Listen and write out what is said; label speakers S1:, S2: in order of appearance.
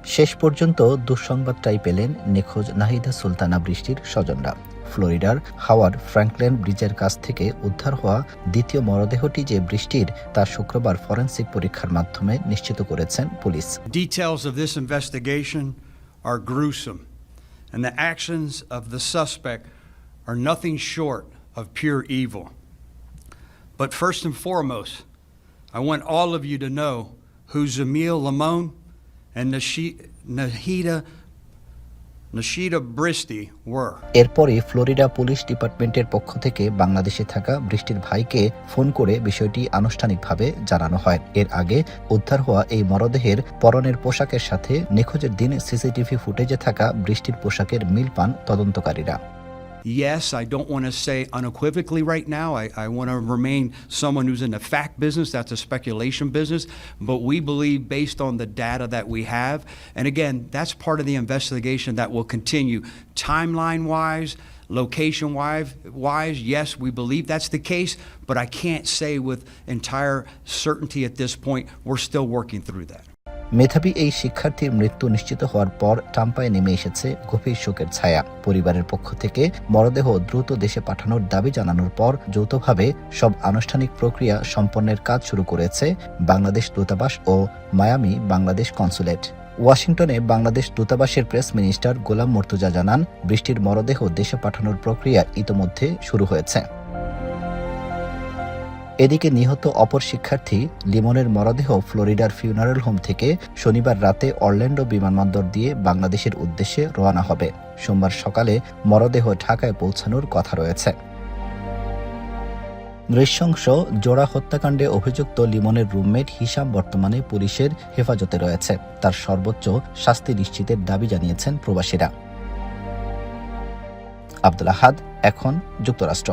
S1: শেষ পর্যন্ত দুঃসংবাদটাই পেলেন নিখোঁজ নাহিদা সুলতানা বৃষ্টির স্বজনরা। ফ্লোরিডার হাওয়ার্ড ফ্র্যাঙ্কলিন ব্রিজের কাছ থেকে উদ্ধার হওয়া দ্বিতীয় মরদেহটি যে বৃষ্টির, তা শুক্রবার ফরেনসিক পরীক্ষার মাধ্যমে নিশ্চিত করেছেন police.
S2: Details of this investigation are gruesome, and the actions of the suspect are nothing short of pure evil. But first and foremost, I want all of you to know who Zamil Lamone and Nashida Bristy were.
S1: এরপরই Florida police ডিপার্টমেন্টের পক্ষ থেকে বাংলাদেশে থাকা বৃষ্টির ভাইকে phone করে বিষয়টি আনুষ্ঠানিকভাবে জানানো হয়। এর আগে উদ্ধার হওয়া এই মরদেহের পরনের পোশাকের সাথে নিখোঁজের দিন সিসিটিভি ফুটেজে থাকা বৃষ্টির পোশাকের মিল পান তদন্তকারীরা।
S2: Yes, I don't want to say unequivocally right now. I want to remain someone who's in the fact business. That's a speculation business. But we believe, based on the data that we have, and again, that's part of the investigation that will continue. Timeline-wise, location-wise, yes, we believe that's the case, but I can't say with entire certainty at this point. We're still working through that.
S1: মেধাবী এই শিক্ষার্থীর মৃত্যু নিশ্চিত হওয়ার পর টাম্পায় নেমে এসেছে গভীর শোকের ছায়া। পরিবারের পক্ষ থেকে মরদেহ দ্রুত দেশে পাঠানোর দাবি জানানোর পর যৌথভাবে সব আনুষ্ঠানিক প্রক্রিয়া সম্পন্নের কাজ শুরু করেছে বাংলাদেশ দূতাবাস ও মায়ামি বাংলাদেশ কনসুলেট। ওয়াশিংটনে বাংলাদেশ দূতাবাসের প্রেস মিনিস্টার গোলাম মর্তুজা জানান, বৃষ্টির মরদেহ দেশে পাঠানোর প্রক্রিয়া ইতোমধ্যে শুরু হয়েছে। এদিকে নিহত অপর শিক্ষার্থী লিমনের মরদেহ ফ্লোরিডার ফিউনারেল হোম থেকে শনিবার রাতে অরল্যান্ডো বিমানবন্দর দিয়ে বাংলাদেশের উদ্দেশ্যে রওনা হবে। সোমবার সকালে মরদেহ ঢাকায় পৌঁছানোর কথা রয়েছে। নৃশংস জোড়া হত্যাকাণ্ডে অভিযুক্ত লিমনের রুমমেট হিশাম বর্তমানে পুলিশের হেফাজতে রয়েছে। তার সর্বোচ্চ শাস্তি নিশ্চিতের দাবি জানিয়েছেন প্রবাসীরা। আব্দুল আহাদ, এখন যুক্তরাষ্ট্র।